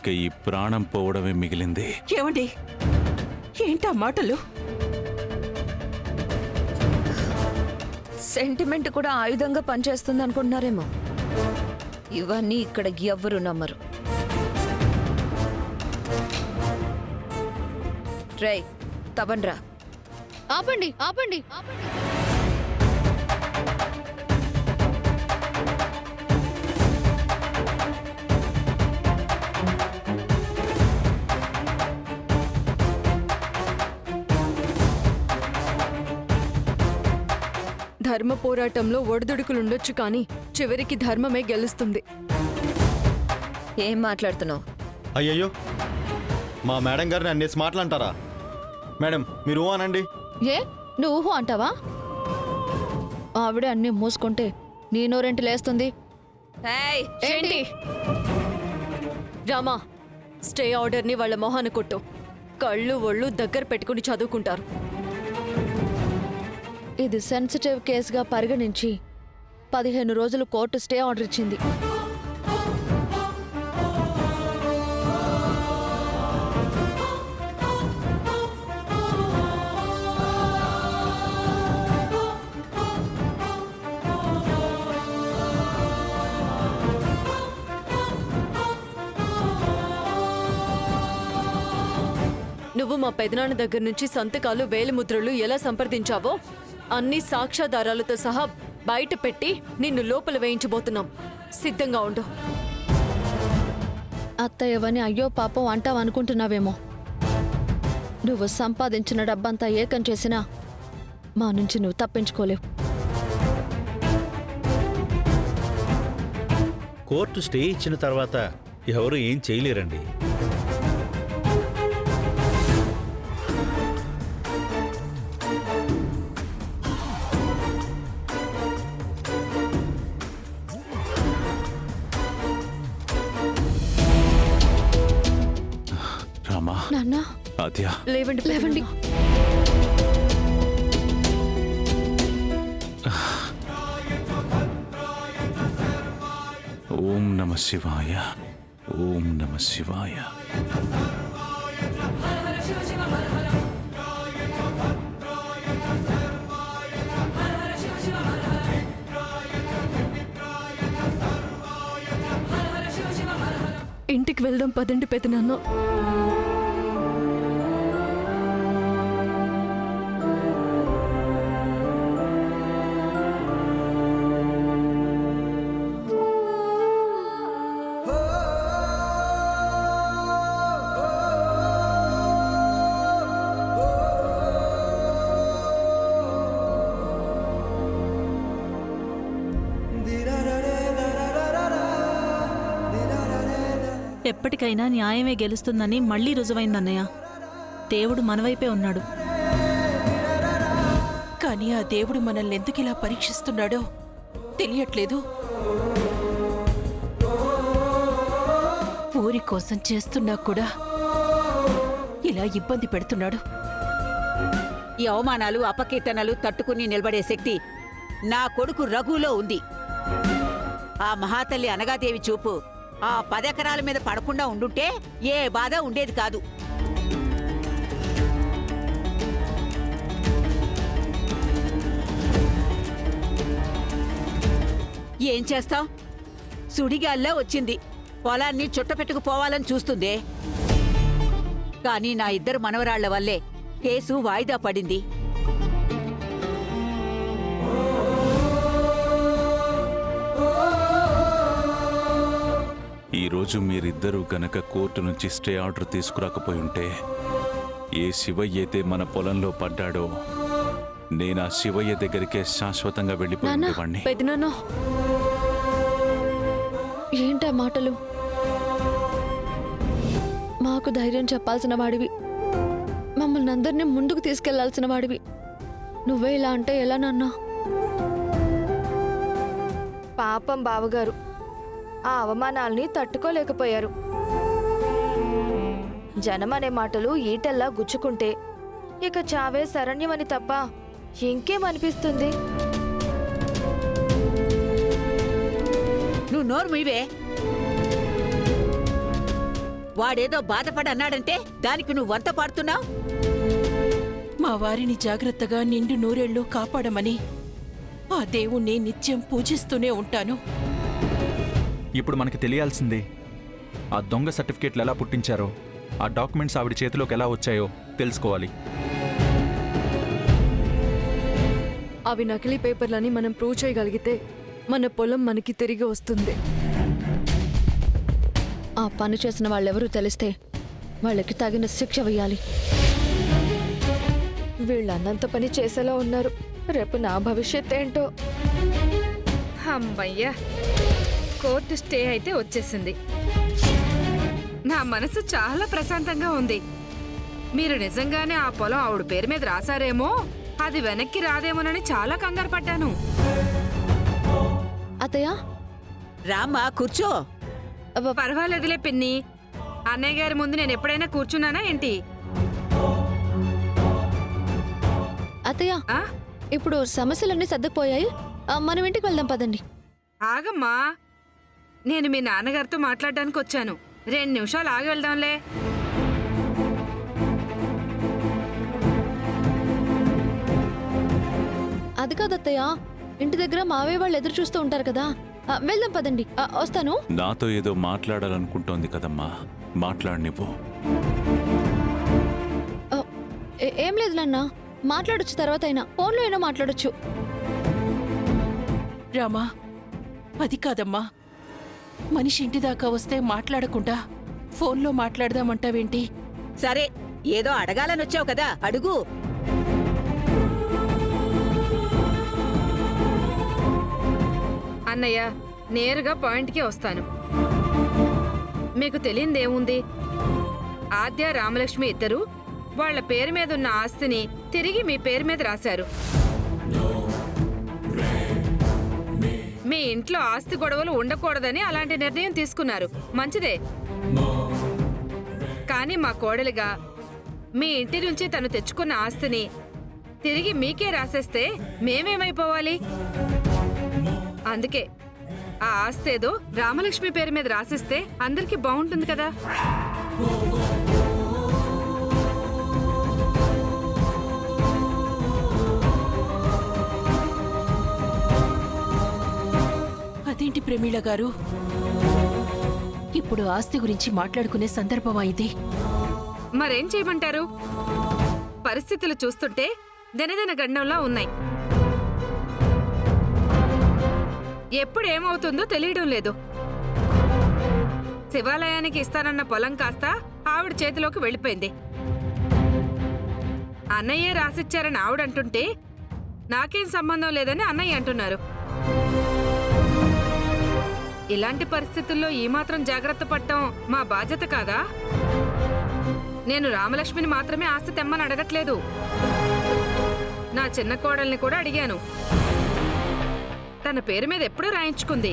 ఇక ఈ ప్రాణం పోవడమే మిగిలింది. ఏమండి, ఏంటా మాటలు? సెంటిమెంట్ కూడా ఆయుధంగా పనిచేస్తుంది అనుకుంటున్నారేమో. ఇవన్నీ ఇక్కడ ఎవ్వరు నమ్మరు. రే తవన్రా. ఆపండి ఆపండి ఆపండి. ధర్మ పోరాటంలో ఒడిదుడుకులుండొచ్చు కానీ చివరికి ధర్మమే గెలుస్తుంది. ఏం మాట్లాడుతున్నావు? అయ్యయ్యో, మా మేడం గారిని అన్నేసి మాటలంటారా? మేడం మీరు అనండి. ఏ నువ్వు ఊహు అంటావా? ఆవిడ అన్నీ మూసుకుంటే నీ నోరెంటి లేస్తుంది. ఏయ్, ఏంటి రామా, స్టే ఆర్డర్ని వాళ్ళ మొహాన కొట్టు. కళ్ళు ఒళ్ళు దగ్గర పెట్టుకుని చదువుకుంటారు. ఇది సెన్సిటివ్ కేసుగా పరిగణించి 15 రోజులు కోర్టు స్టే ఆర్డర్ ఇచ్చింది. నువ్వు మా పెదనాన్న దగ్గర నుంచి సంతకాలు వేలిముద్రలు ఎలా సంప్రదించావో అన్ని సాక్ష్యాధారాలతో సహా బయట పెట్టి నిన్ను లోపల వేయించబోతున్నాం. సిద్ధంగా ఉండు. అత్తయ్యవని అయ్యో పాపం అంటావనుకుంటున్నావేమో. నువ్వు సంపాదించిన డబ్బంతా ఏకం చేసినా మా నుంచి నువ్వు తప్పించుకోలేవు. కోర్టు స్టే ఇచ్చిన తర్వాత ఎవరు ఏం చేయలేరండి. రామా, నాన్న ఆద్య, లేవండి లేవండి. ఓం నమ శివాయ, ఓం నమ శివాయ. ఇంటికి వెళ్దాం పదండి పెదనాన్న. ఎప్పటికైనా న్యాయమే గెలుస్తుందని మళ్లీ రుజువైందన్నయ్య. దేవుడు మనవైపే ఉన్నాడు. కానీ ఆ దేవుడు మనల్ని ఎందుకిలా పరీక్షిస్తున్నాడో తెలియట్లేదు. ఊరి కోసం చేస్తున్నా కూడా ఇలా ఇబ్బంది పెడుతున్నాడు. ఈ అవమానాలు అపకీర్తనలు తట్టుకుని నిలబడే శక్తి నా కొడుకు రఘులో ఉంది. ఆ మహాతల్లి అనగాదేవి చూపు ఆ 10 ఎకరాల మీద పడకుండా ఉండుంటే ఏ బాధ ఉండేది కాదు. ఏం చేస్తాం? సుడిగాల్లో వచ్చింది. పొలాన్ని చుట్టపెట్టుకుపోవాలని చూస్తుందే. కానీ నా 2 మనవరాళ్ల వల్లే కేసు వాయిదా పడింది. ఈరోజు మీరిద్దరూ గనక కోర్టు నుంచి స్టే ఆర్డర్ తీసుకురాకపోయి ఉంటే, ఏ శివయ్య అయితే మన పొలంలో పడ్డాడో నేను ఆ శివయ్య దగ్గరికే శాశ్వతంగా వెళ్ళిపోయి ఉండేవాణ్ణి. పెదనాన్న, ఏంటా మాటలు? మాకు ధైర్యం చెప్పాల్సిన వాడివి, మమ్మల్ని అందరినీ ముందుకు తీసుకెళ్లాల్సిన వాడివి. నువ్వే ఇలా అంటే ఎలా నాన్నా? పాపం బావగారు ఆ అవమానాల్ని తట్టుకోలేకపోయారు. జనమనే మాటలు ఈటెల్లా గుచ్చుకుంటే ఇక చావే శరణ్యమని తప్ప ఇంకేమనిపిస్తుంది? నువ్వు నోరు మీవే. వాడేదో బాధపడి అన్నాడంటే దానికి నువ్వు వంత పాడుతున్నావు. మా వారిని జాగ్రత్తగా నిండు నూరేళ్లు కాపాడమని ఆ దేవుణ్ణి నిత్యం పూజిస్తూనే ఉంటాను. ఇప్పుడు మనకి తెలియాల్సింది ఆ దొంగ సర్టిఫికేట్లు ఎలా పుట్టించారో, ఆ డాక్యుమెంట్స్ ఆవిడ చేతిలోకి ఎలా వచ్చాయో తెలుసుకోవాలి. అవి నకిలీ పేపర్లని మనం ప్రూవ్ చేయగలిగితే మన పొలం మనకి తిరిగి వస్తుంది. ఆ పని చేసిన వాళ్ళెవరూ తెలిస్తే వాళ్ళకి తగిన శిక్ష వేయాలి. వీళ్ళన్నంత పని చేసేలా ఉన్నారు. రేపు నా భవిష్యత్ ఏంటో. అమ్మయ్యా, కోర్టు స్టే అయితే వచ్చేసింది. నా మనసు చాలా ప్రశాంతంగా ఉంది. మీరు నిజంగానే ఆ పొలం ఆవిడ పేరు మీద రాశారేమో, అది వెనక్కి రాదేమోనని చాలా కంగారు పడ్డాను. అత్తయ్య, రామ్మా కూర్చో. పర్వాలేదులే పిన్ని, అన్నయ్య గారి ముందు నేను ఎప్పుడైనా కూర్చున్నానా ఏంటి? అత్తయ్య, ఇప్పుడు సమస్యలన్నీ సర్దుకుపోయాయి. మనం ఇంటికి వెళ్దాం పదండి. ఆగమ్మా, నేను మీ నాన్నగారితో మాట్లాడడానికి వచ్చాను. 2 నిమిషాలు ఆగి వెళ్దాంలే. అది కాదు అత్తయ్య, ఇంటి దగ్గర మావయ్య వాళ్ళు ఎదురు చూస్తూ ఉంటారు కదా. వెళ్దాం పదండి. వస్తాను. నాతో ఏదో మాట్లాడాలనుకుంటోంది కదమ్మా, మాట్లాడనివ్వు. ఏం లేదు నాన్న, మాట్లాడొచ్చు తర్వాత అయినా. ఫోన్లో అయినా మాట్లాడొచ్చు. రామా, అది కాదమ్మా. మనిషి ఇంటి దాకా వస్తే మాట్లాడకుండా ఫోన్లో మాట్లాడదామంటావేంటి? సరే, ఏదో అడగాలని వచ్చావు కదా, అడుగు. అన్నయ్య, నేరుగా పాయింట్కి వస్తాను. మీకు తెలియందేముంది? ఆద్య, రామలక్ష్మి ఇద్దరు వాళ్ల పేరు మీద ఉన్న ఆస్తిని తిరిగి మీ పేరు మీద రాశారు. మీ ఇంట్లో ఆస్తి గొడవలు ఉండకూడదని అలాంటి నిర్ణయం తీసుకున్నారు. మంచిదే. కానీ మా కోడలిగా మీ ఇంటి నుంచి తను తెచ్చుకున్న ఆస్తిని తిరిగి మీకే రాసేస్తే మేమేమైపోవాలి? అందుకే ఆ ఆస్తి ఏదో రామలక్ష్మి పేరు మీద రాసిస్తే అందరికీ బాగుంటుంది కదా. అదేంటి ప్రమీళ గారు, ఇప్పుడు ఆస్తి గురించి మాట్లాడుకునే సందర్భమా ఇది? మరేం చేయమంటారు? పరిస్థితులు చూస్తుంటే దినదిన గండంలా ఉన్నాయి. ఎప్పుడేమవుతుందో తెలియడం లేదు. శివాలయానికి ఇస్తానన్న పొలం కాస్త ఆవిడ చేతిలోకి వెళ్ళిపోయింది. అన్నయ్యే రాసిచ్చారని ఆవిడంటుంటే నాకేం సంబంధం లేదని అన్నయ్య అంటున్నారు. ఇలాంటి పరిస్థితుల్లో ఈ మాత్రం జాగ్రత్త పడటం మా బాధ్యత కాదా? నేను రామలక్ష్మిని మాత్రమే ఆస్తి తెమ్మని అడగట్లేదు. నా చిన్న కోడల్ని కూడా అడిగాను. తన పేరు మీద ఎప్పుడూ రాయించుకుంది.